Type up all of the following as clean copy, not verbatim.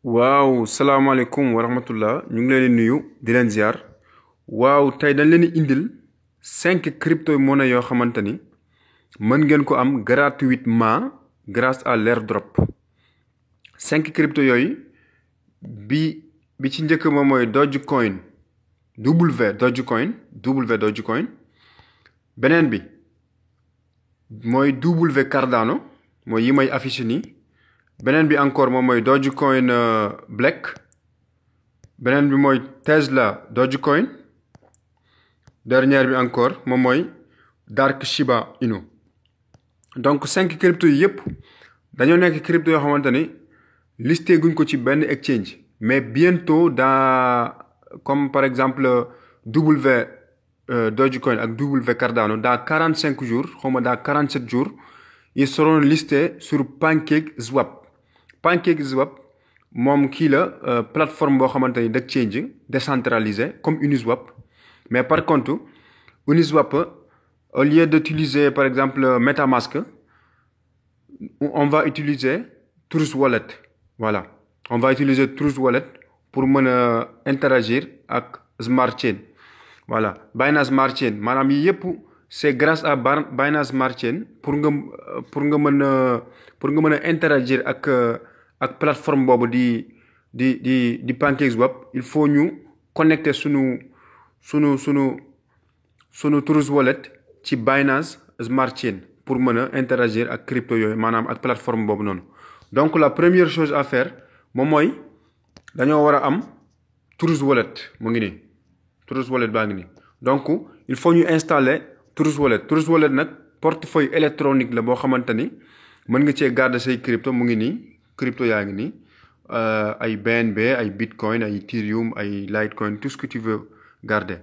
waaw salaamaaleykum wa rahmatullah ñu ngi leen di nuyu di leen ziar waaw tey dañ leen di indil 5 crypto-monnaies yoo xamante ni mën ngeen ko am gratuitement grâce à l'airdrop 5 crypto yooyu bi ci njëkk moom mooy Dogecoin W Dogecoin beneen bi mooy W Cardano mooy yi may affiché nii beneen bi encore moom mooy Dogecoin Black beneen bi mooy Tesla Dogecoin dernière bi encore moom mooy Dark Shiba Inu donc 5 crypto yi yëpp dañoo nekk crypto yoo xamante ni listé guñ ko ci benn exchange mais bientôt comme par exemple W Dogecoin ak W Cardano dans 45 jours xawma dans 47 jours ils seront listés sur PancakeSwap moom kii la plateforme boo xamante ni d'exchange décentralisé comme Uniswap mais par contre Uniswap au lieu d'utiliser par exemple MetaMask on va utiliser Trust Wallet voilà on va utiliser Trust Wallet pour mën a interagir ak Smart Chain voilà Binance Smart Chain maanaam yi yëpp c'est grâce à Binance Smart Chain pour nga mën a interagir ak plateforme boobu di PancakeSwap il faut ñu connecter sunu Trust Wallet ci Binance Smart Chain pour mën a interagir ak crypto yooyu maanaam ak plateforme boobu noonu donc la première chose à faire moom mooy dañoo war a am Trust Wallet mu ngi nii Trust Wallet baa ngi nii donc il faut ñu installer Trust Wallet nag portefeuille électronique la boo xamante ni mën nga cee garder say crypto mu ngi nii crypto yaa ngi nii ay BNB ay Bitcoin ay Ethereum ay Litecoin tout ce que tu veux garder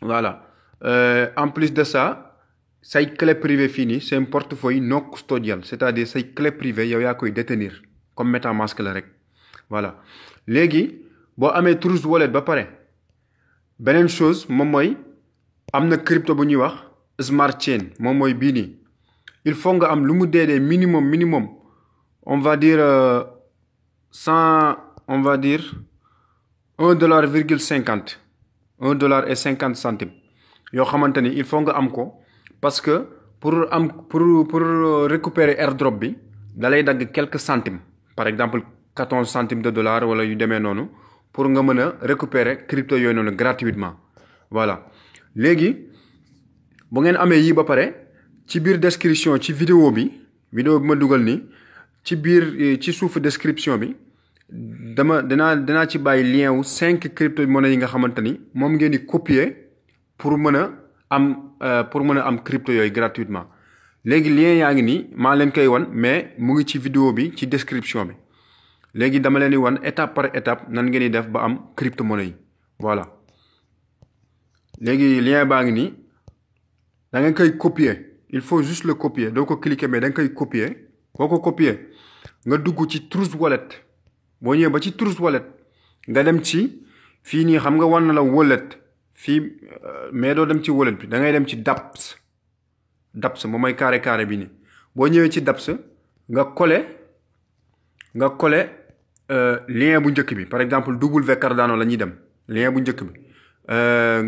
voilà en plus de ça say clé privée fii nii c'est un portefeuille non custodial c'est-à-dire say clé privée yow yaa koy détenir comme MetaMask la rek voilà léegi boo amee Trust Wallet ba pare beneen chose moom mooy am na crypto bu ñuy wax Smart Chain moom mooy bii nii il faut nga am lu mu dee minimum on va dire $1,50 yoo xamante ni il faut nga am ko parce que pour récupérer airdrop bi da lay dagg quelques centimes par exemple 14 centimes de dollars wala yu demee noonu pour nga mën a récupérer crypto yooyu noonu gratuitement voilà léegi bu ngeen amee yii ba pare ci biir description ci vidéo bi ma dugal ni ci suufu description bi dinaa ci bàyyi lien wu 5 crypto-monnaies yi nga xamante ni moom ngeen di copier pour mën a am crypto yooyu gratuitement léegi lien yaa ngi nii maa leen koy wan mais mu ngi ci vidéo bi ci description bi léegi dama leen di wan étape par étape nan ngeen di def ba am crypto-monnaies yi voilà léegi lien baa ngi nii da nga koy copier il faut juste le copier doo ko cliquer mais da nga koy copier boo ko copier nga dugg ci Trust Wallet boo ñëwee ba ci Trust Wallet nga dem ci fii nii xam nga wan na la wallet fii mais doo dem ci wallet bi da ngay dem ci dApps moom mooy carré bi nii boo ñëwee ci dApps nga coller lien bu njëkk bi par exemple W Cardano la ñuy dem lien bu njëkk bi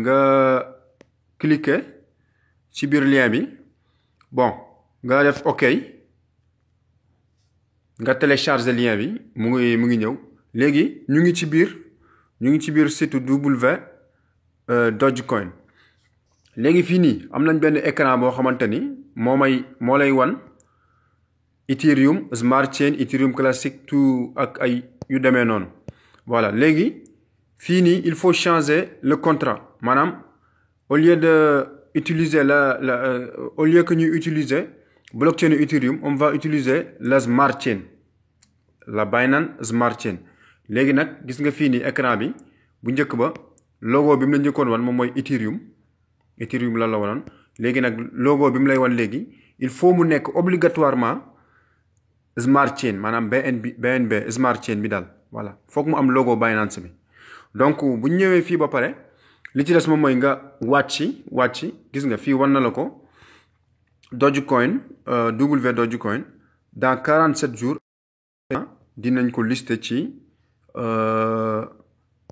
nga cliquer ci biir lien bi bon nga def OK nga télécharger lien bi mu ngi ñëw léegi ñu ngi ci biir site W Dogecoin léegi fii nii am nañ benn écran boo xamante ni moo lay wan Ethereum Smart Chain Ethereum classique tout ak ay yu demee noonu voilà léegi fii nii il faut changer le contrat maanaam au lieu de utiliser au lieu que ñuy utiliser blockchain Ethereum on va utiliser la Smart Chain la Binance Smart Chain léegi nag gis nga fii nii écran bi bu njëkk ba logo bi mu la njëkkoon wan moom mooy Ethereum la wanoon léegi nag logo bi mu lay wan léegi il faut mu nekk obligatoirement Smart Chain maanaam BNB Smart Chain bi daal voilà foog mu am logo Binance bi donc bu ñu ñëwee fii ba pare li ci des moom mooy nga wàcc gis nga fii wan na la ko Dogecoin W Dogecoin dans 47 jours dinañ ko lister ci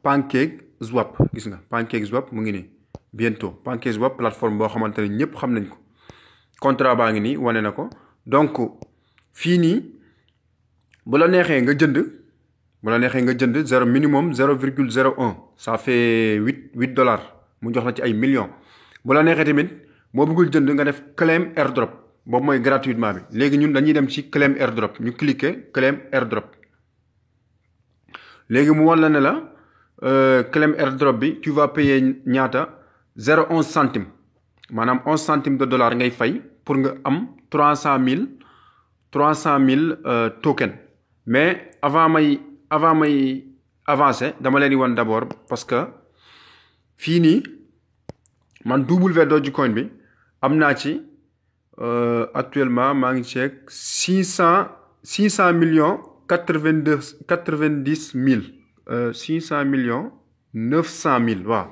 PancakeSwap gis nga PancakeSwap mu ngi nii bientôt PancakeSwap plateforme boo xamante ne ñëpp xam nañ ko contrat baa ngi nii wane na ko donc fii nii bu la neexee nga jënd zéro minimum 0,01 ça fait 8 dollars mu jox la ci ay millions bu la neexee tamit boo bëggul jënd nga def claim airdrop boobu mooy gratuitement bi léegi ñun dañuy dem ci claim airdrop ñu cliquer claim airdrop léegi mu wan la ne la claim airdrop bi tu vas payer ñaata 0,11 centime maanaam 11 centimes de dollar ngay fay pour nga am 300 000 token mais avant may avancer dama leen di wan d'abord parce que fii nii man Dogecoin bi am naa ci actuellement maa ngi ceeg 600 millions 90 000 600 millions 900 000 waaw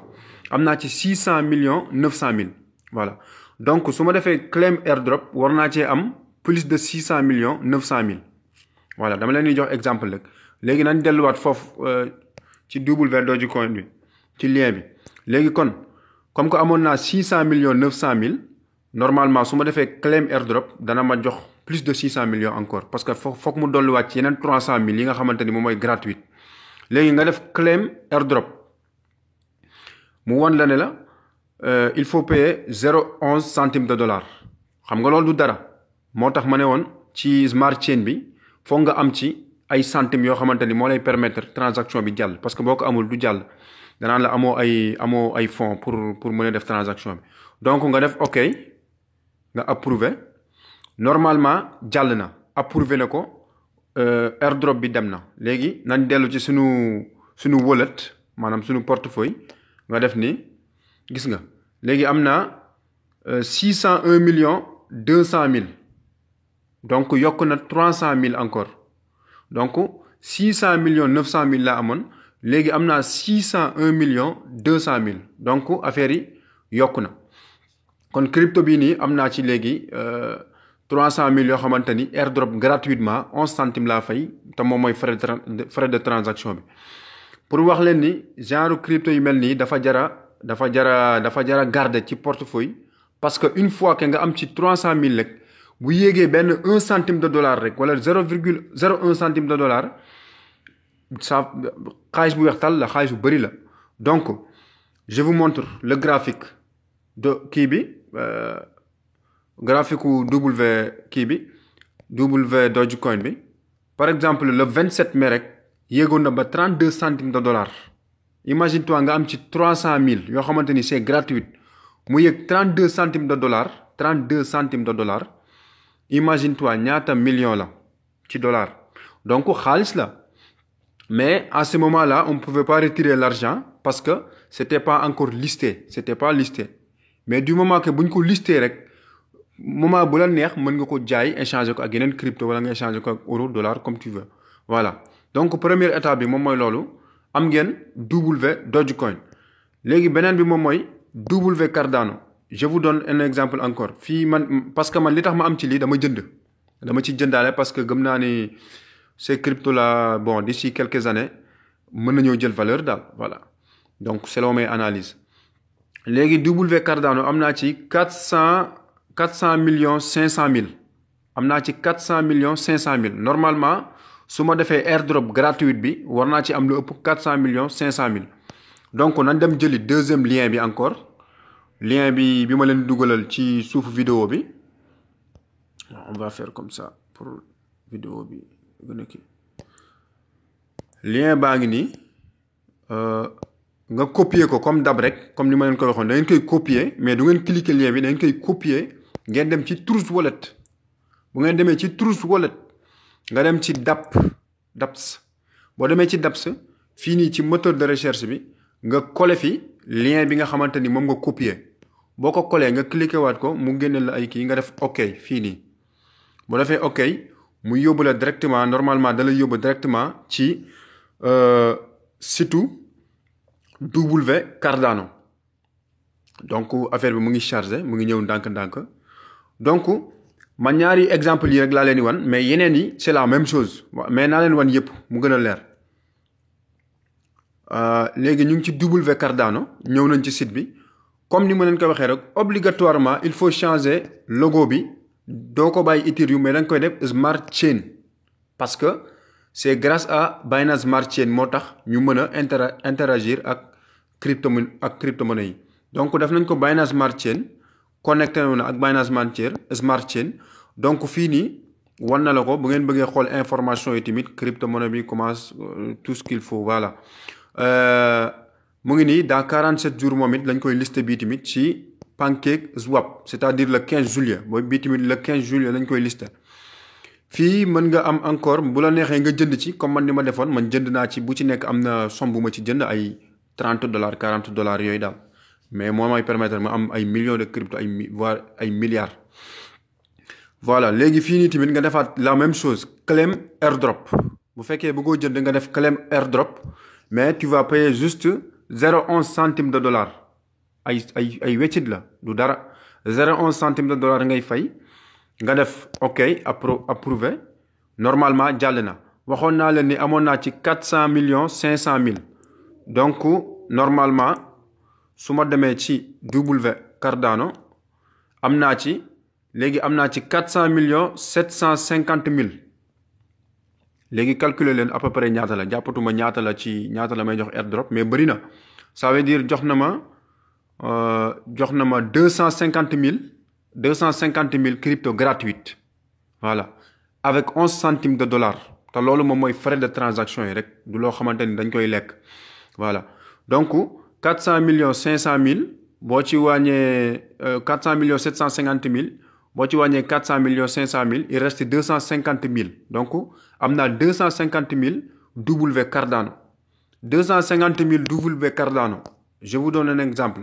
am naa ci 600 millions 900 000 voilà donc su ma defee claim airdrop war naa cee am plus de 600 millions 900 000 voilà dama leen di jox exemple rek léegi nañ delluwaat foofu ci Dogecoin bi ci lien bi léegi kon comme que amoon naa 600 millions 900 000 normalement su ma defee claim airdrop dana ma jox plus de 600 millions encore parce que foog mu dolliwaat ci yeneen 300 000 yi nga xamante ni moom mooy gratuite léegi nga def claim airdrop mu won la ne la il faut payer 0,11 centime de dollar xam nga loolu du dara moo tax ma ne woon ci smart chain bi foog nga am ci ay centimes yoo xamante ni moo lay permettre transaction bi jàll parce que boo ko amul du jàll danaan la amoo ay fonds pour mën a def transaction bi donc nga def OK nga approuvé normalement jàll na approuvé na ko airdrop bi dem na léegi nañ dellu ci sunu wallet maanaam sunu portefeuille nga def ni gis nga léegi am na 601 millions 200 000 donc yokk na 300 000 encore donc 600 millions 900 000 laa amoon léegi am naa 601 millions 200 000 donc affaire yi yokk na kon crypto bii nii am naa ci léegi 300 000 yoo xamante ni airdrop gratuitement 11 centimes laa fay te moom mooy frais de transaction bi pour wax leen ni genre crypto yu mel nii dafa jara garder ci portefeuille parce que une fois que nga am ci 300 000 rek bu yéegee benn 1 centime de dollar rek wala 0,01 centime de dollar ça xaalis bu weex tal la xaalis bu bëri la donc je vous montre le graphique de kii bi graphique W Dogecoin bi par exemple le 27 mai rek yéegoon na ba 32 centimes de dollar imagine toi nga am ci 300 000 yoo xamante ni c'est gratuit mu yéeg 32 centimes de dollar imagine toi ñaata million la ci dollar donc xaalis la mais à ce moment-là on ne pouvait pas retirer l'argent parce que c'était pas encore listé mais du moment que buñ ko listé rek moment bu la neex mën nga ko jaay échanger ko ak yeneen crypto wala nga échanger ko ak euro dollar comme tu veux voilà donc première étape bi moom mooy loolu am ngeen Dogecoin léegi beneen bi moom mooy Cardano je vous donne un exemple encore fii man parce que man li tax ma am ci lii dama ci jëndaale parce que gëm naa ni ces cryptos là bon d'ici quelques années mën nañoo jël valeur daal voilà donc selon mes analyses léegi Cardano am naa ci 400 millions 500 000 am naa ci 400 millions 500 000 normalement su ma defee airdrop gratuite bi war naa ci am lu ëpp 400 millions 500 000 donc nañ dem jëli deuxième lien bi encore lien bi ma leen dugalal ci suufu vidéo bi on va faire comme ça pour vidéo bi gën a kii lien baa ngi nii nga copier ko comme d'hab rek comme ni ma leen ko waxoon da ngeen koy copier mais du ngeen cliquer lien bi da ngeen koy copier ngeen dem ci Trust Wallet bu ngeen demee ci Trust Wallet nga dem ci Dapps boo demee ci Dapps fii nii ci moteur de recherche bi nga coller fi lien bi nga xamante ni moom nga copier boo ko coller nga cliquer waat ko mu génne la ay kii nga def OK fii nii boo defee OK mu yóbbu la directement normalement da lay yóbbu directement ci site Cardano donc affaire bi mu ngi chargé mu ngi ñëw ndànk-ndànk donc man ñaari exemple yi rek laa leen di wan mais yeneen yi c'est la même chose mais naa leen wan yëpp mu gën a leer léegi ñu ngi ci W Cardano ñëw nañ ci site bi comme ni ma leen ko waxee rek obligatoirement il faut changer logo bi doo ko bàyyi Ethereum mais da nga koy def Smart Chain parce que c'est grâce à Binance Smart Chain moo tax ñu mën a interagir ak crypto-monnaie yi donc def nañ ko Binance Smart Chain connecté na ak Binance Smart Chain donc fii nii wan na la ko bu ngeen bëggee xool information yi tamit crypto-monnaie bi commence tout ce qu'il faut voilà mu ngi nii dans 47 jours moom it lañ koy listé bii tamit ci PancakeSwap c'est-à-dire le 15 juillet booy bii tamit le 15 juillet lañ koy listé fii mën nga am encore bu la neexee nga jënd ci comme man ni ma defoon man jënd naa ci bu ci nekk am na somme bu ma ci jënd ay $30 $40 yooyu daal mais moo may permettre ma am ay millions de crypto voire ay milliards voilà léegi fii nii tamit nga defaat la même chose claim airdrop bu fekkee bëggoo jënd nga def claim airdrop mais tu vas payer juste 0,11 centimes de dollar ay weccit la du dara 0,11 centimes de dollar ngay fay nga def ok approuvé normalement jàll na waxoon naa leen ni amoon naa ci 400 millions 500 000 donc normalement su ma demee ci W Cardano am naa ci léegi am naa ci 400 millions 750 000 léegi calculer leen à peu près ñaata la jàppatuma ñaata la may jox airdrop mais bëri na ça veut dire jox na ma 250 000 crypto gratuite voilà avec 11 centimes de dollars te loolu moom mooy frais de transaction yi rek du loo xamante ni dañ koy lekk voilà donc 400 millions 500 000 boo ci wàññee 400 millions 750 000 boo ci wàññee 400 millions 500 000 il reste 250 000 donc am naa 250 000 W Cardano 250 000 W Cardano je vous donne un exemple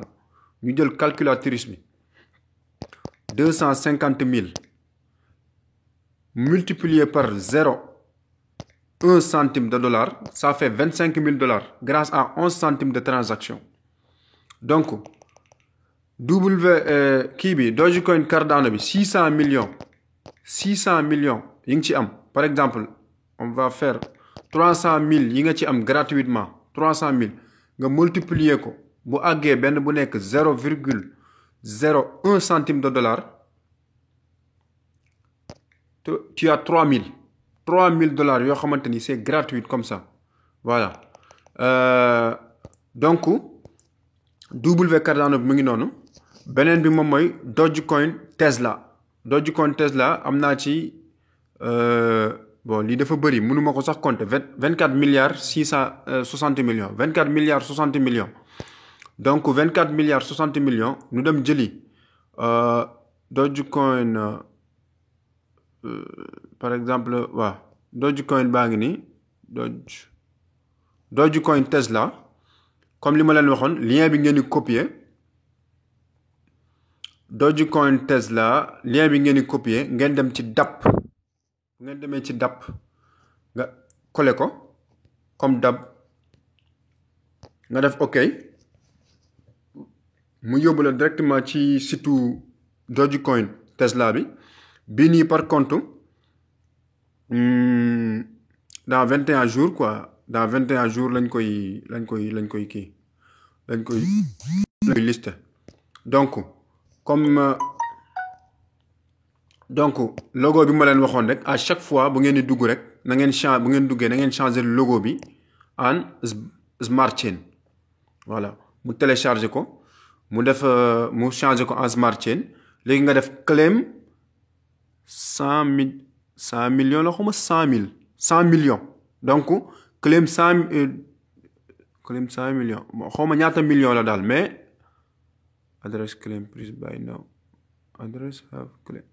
ñu jël calculatrice bi 250 000 multiplié par 0,1 centime de dollar ça fait 25 000 $ grâce à 11 centimes de transaction donc kii bi Dogecoin Cardano bi 600 millions yi nga ci am par exemple on va faire 300 000 yi nga ci am gratuitement 300 000 nga multiplier ko bu àggee benn bu nekk 0,01 centime de dollar tu as 3 000 $ yoo xamante ni c'est gratuit comme ça voilà donc W Cardano bi mu ngi noonu beneen bi moom mooy Dogecoin Tesla am naa ci bon lii dafa bëri mënuma ko sax compter 24 milliards 660 millions 24 milliards 60 millions donc 24 milliards 60 millions ñu dem jëli Dogecoin par exemple waaw Dogecoin baa ngi nii Dogecoin Tesla comme li ma leen waxoon lien bi ngeen di copier Dogecoin Tesla lien bi ngeen di copier ngeen dem ci DApp bu ngeen demee ci DApp nga coller ko comme DApp nga def ok mu yóbbu la directement ci site Dogecoin Tesla bi bii nii par contre dans 21 jours quoi dans 21 jours lañ koy listé donc comme donc logo bi ma leen waxoon rek à chaque fois bu ngeen di dugg rek na ngeen bu ngeen duggee na ngeen changer logo bi en Smart Chain voilà mu télécharger ko mu def mu changer ko en Smart Chain léegi nga def claim 100 millions la xawma 100 millions donc claim 100 millions bon xawma ñaata millions la daal mais address claim please buy now address have claim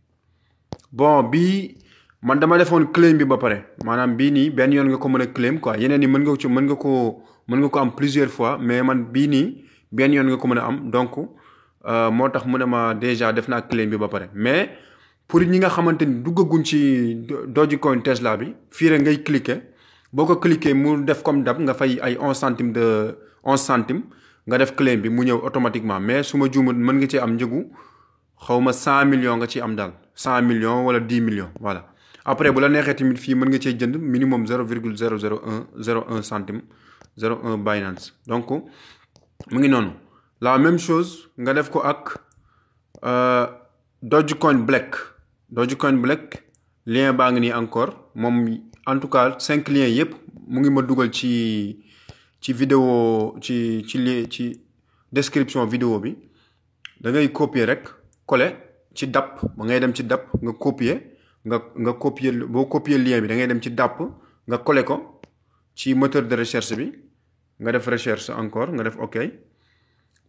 bon bii man dama defoon claim bi ba pare maanaam bii nii benn yoon nga ko mën a claim quoi yeneen yi mën nga ko am plusieurs fois mais man bii nii benn yoon nga ko mën a am donc moo tax mu ne ma déjà def naa claim bi ba pare mais pour ñi nga xamante ni duggaguñ ci Dogecoin Tesla bi fii rek ngay cliquer boo ko cliquer mu def comme d'hab nga fay ay 11 centimes nga def claim bi mu ñëw automatiquement mais su ma juumut mën nga ci am njëgu xawma 100 millions nga ci am daal 100 millions wala 10 millions voilà après bu la neexee tamit fii mën nga cee jënd minimum 0,001 centime 0,1 Binance donc mu ngi noonu la même chose nga def ko ak Dogecoin Black lien baa ngi nii encore moom en tout cas 5 liens yépp mu ngi ma dugal ci vidéo ci description vidéo bi da ngay copier rek coller ci DApp ba ngay dem ci DApp nga copier boo copier lien bi da ngay dem ci DApp nga coller ko ci moteur de recherche bi nga def recherche encore nga def OK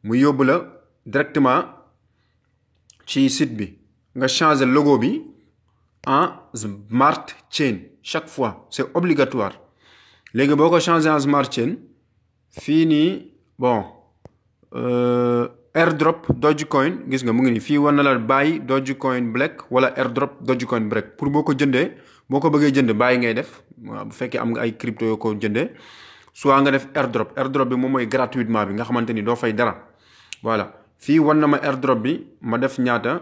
mu yóbbu la directement ci site bi nga changer logo bi en Smart Chain chaque fois c'est obligatoire léegi boo ko changer en Smart Chain fii nii bon airdrop Dogecoin gis nga mu ngi nii fii war na la buy Dogecoin Black wala airdrop Dogecoin Black pour boo ko jëndee boo ko bëggee jënd buy ngay def bu fekkee am nga ay crypto yoo ko jëndee soit nga def airdrop bi moom mooy gratuitement bi nga xamante ni doo fay dara voilà fii war na ma airdrop bi ma def ñaata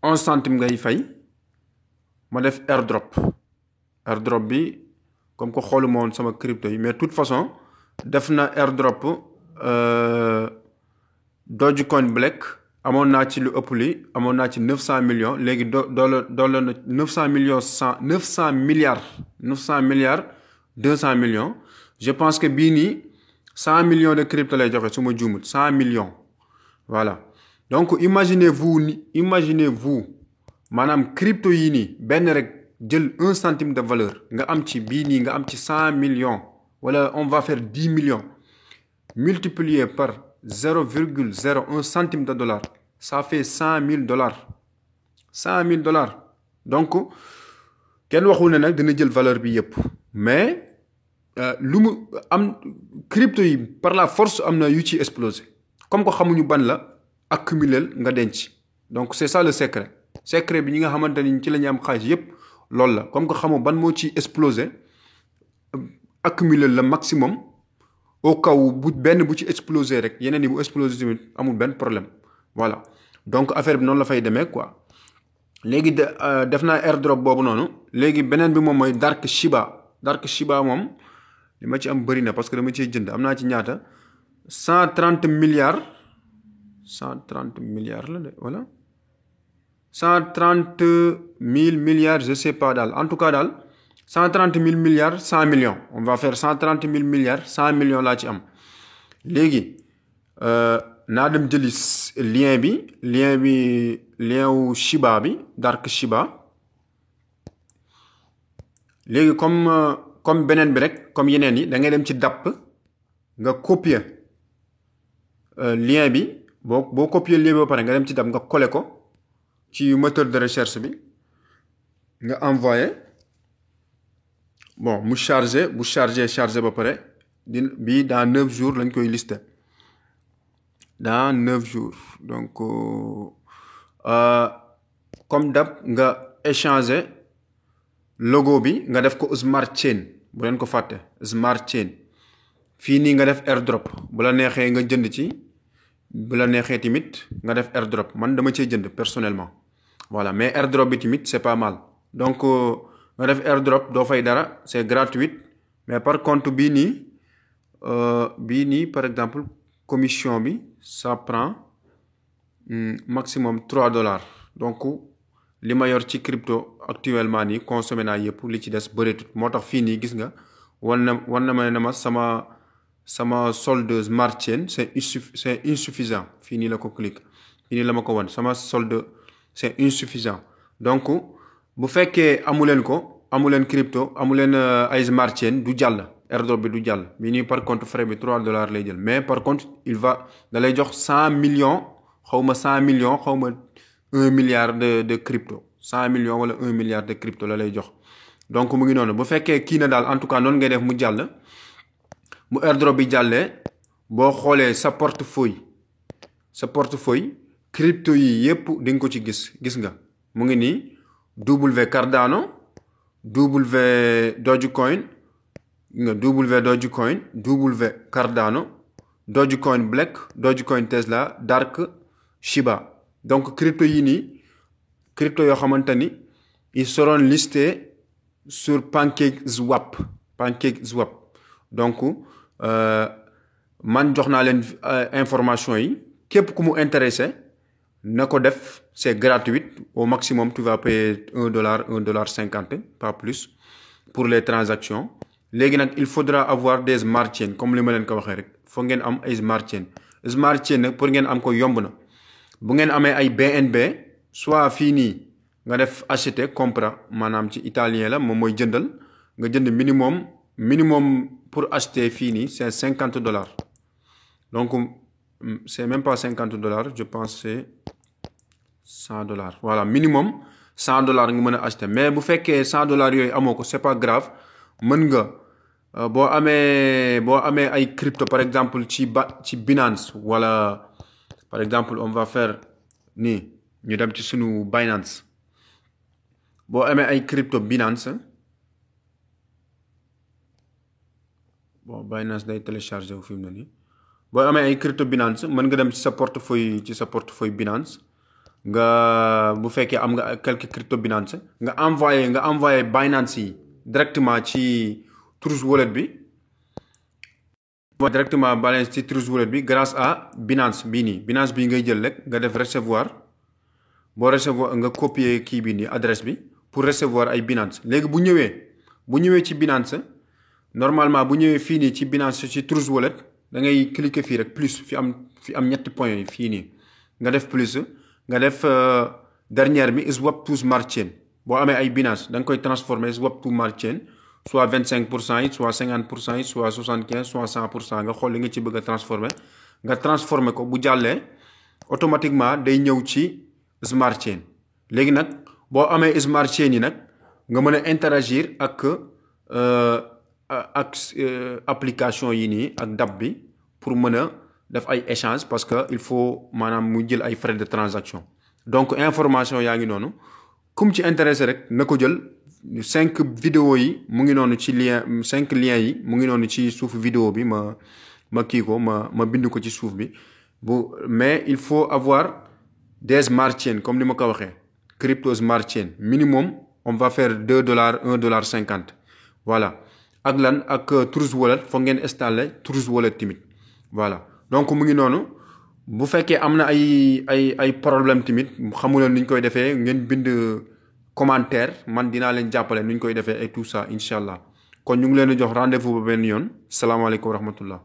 11 centime ngay fay ma def airdrop bi comme ko xooluma woon sama crypto yi mais de toute façon def na airdrop Dogecoin Black amoon naa ci lu ëpp li amoon naa ci 900 millions léegi doole na 900 milliards 200 millions je pense que bii nii 100 millions de crypto lay joxe su ma juumut 100 millions voilà donc imaginez-vous maanaam crypto yi nii benn rek jël 1 centime de valeur nga am ci bii nii nga am ci 100 millions wala on va faire 10 millions multiplié par 0,01 centime de dollar ça fait $100,000 $100,000 donc kenn waxul ne nag dina jël valeur bi yépp mais lu mu am crypto yi par la force am na yu ci explosé comme ko xamuñu ban la accumuler nga denc donc c'est ça le secret bi ñi nga xamante ni ci la ñu am xaalis yépp loolu la comme que xamu ban moo ci explosé accumuler le maximum au cas où benn bu ci explosé rek yeneen yi bu explosé tamit amul benn problème voilà donc affaire bi noonu la fay demee quoi léegi def naa airdrop boobu noonu léegi beneen bi moom mooy Dark Shiba moom li ma ci am bëri na parce que dama ciy jënd am naa ci ñaata 130 milliards la de voilà 130 000 milliards je sais pas daal en tout cas daal 130 000 milliards 100 millions on va faire 130 000 milliards 100 millions laa ci am léegi naa dem jëli lien wu Shiba bi Dark Shiba léegi comme beneen bi rek comme yeneen yi da ngay dem ci DApp nga copier lien bi boo copier lien bi ba pare nga dem ci DApp nga coller ko ci moteur de recherche bi nga envoyer bon mu bu chargé ba pare bii dans 9 jours lañ koy lister dans 9 jours donc comme DApp nga échanger logo bi nga def ko Smart Chain bu leen ko fàtte Smart Chain fii nii nga def airdrop bu la neexee nga jënd ci bu la neexee tamit nga def airdrop man dama cee jënd personnellement voilà mais airdrop bi tamit c'est pas mal donc nga def airdrop doo fay dara c'est gratuit mais par contre bii nii par exemple commission bi ça prend maximum $3 donc li ma yor ci crypto actuellement nii consommé naa yëpp li ci des bëreetut moo tax fii nii gis nga wan na ma ne ma sama solde Smart Chain c'est insuffisant fii nii la ko clique fii nii la ma ko wan sama solde c'est insuffisant donc bu fekkee amuleen crypto amuleen ay Smart Chain du jàll airdrop bi du jàll bii nii par contre frais bi $3 lay jël mais par contre da lay jox 100 millions xawma 1 milliard de crypto 100 millions wala 1 milliard de crypto la lay jox donc mu ngi noonu bu fekkee kii na daal en tout cas noonu ngay def mu jàll mu airdrop bi jàllee boo xoolee sa portefeuille crypto yi yépp di nga ko ci gis nga mu ngi nii W Cardano W Dogecoin W Cardano Dogecoin Black Dogecoin Tesla Dark Shiba donc crypto yi nii crypto yoo xamante ni ils seront listés sur PancakeSwap. PancakeSwap. Donc, man jox naa leen information yi képp ku mu intéressé na ko def c'est gratuit au maximum tu vas payer $1 $1.50 pas plus pour les transactions léegi nag il faudra avoir des smart chains comme li ma leen ko waxee rek foog ngeen am ay smart chain nag pour ngeen am ko yomb na bu ngeen amee ay BNB soit fii nii nga def acheter compra maanaam ci italien la moom mooy jëndal nga jënd minimum pour acheter fii nii c'est $50 donc c'est même pas $50 je pense c'est $100 voilà minimum $100 nga mën a acheter mais bu fekkee $100 yooyu amoo ko c'est pas grave mën nga boo amee ay crypto par exemple ci Binance wala par exemple on va faire nii ñu dem ci sunu Binance boo amee ay crypto Binance bon Binance day télécharger wu fi mu ne nii boo amee ay crypto Binance mën nga dem ci sa portefeuille Binance nga bu fekkee am nga quelques crypto Binance nga envoyé Binance yi directement ci Trust Wallet bi directement balance ci Trust Wallet bi grâce à Binance bii nii Binance bii ngay jël rek nga def recevoir boo recevoir nga copier kii bii nii adresse bi pour recevoir ay Binance léegi bu ñëwee ci Binance normalement bu ñëwee fii nii ci Binance ci Trust Wallet da ngay cliquer fii rek plus fi am ñetti points yi fii nii nga def plus nga def dernière bi swap to smart chain boo amee ay Binance da nga koy transformer swap to smart chain soit 25% yi soit 50% yi soit 75 soit 100% nga xool li nga ci bëgg a transformer ko bu jàllee automatiquement day ñëw ci smart chain léegi nag boo amee smart chain yi nag nga mën a interagir ak application yi nii ak DApp bi pour mën a def ay échange parce que il faut maanaam mu jël ay frais de transaction donc information yaa ngi noonu comme ci intéressé rek na ko jël 5 vidéo yi mu ngi noonu ci lien 5 liens yi mu ngi noonu ci suuf vidéo bi ma kii ko ma bind ko ci suuf bi mais il faut avoir des smart chains comme ni ma ko waxee crypto smart chain minimum on va faire $2 $1.50 voilà ak lan ak Trust Wallet foog ngeen installer Trust Wallet tamit voilà donc mu ngi noonu bu fekkee am na ay problème tamit xamuleen ni ñu koy defee ngeen bind commentaire man dinaa leen jàppale ni ñu koy defee et tout ça incha allah kon ñu ngi leen di jox rendez-vous ba benn yoon salaamaaleykum wa rahmatullah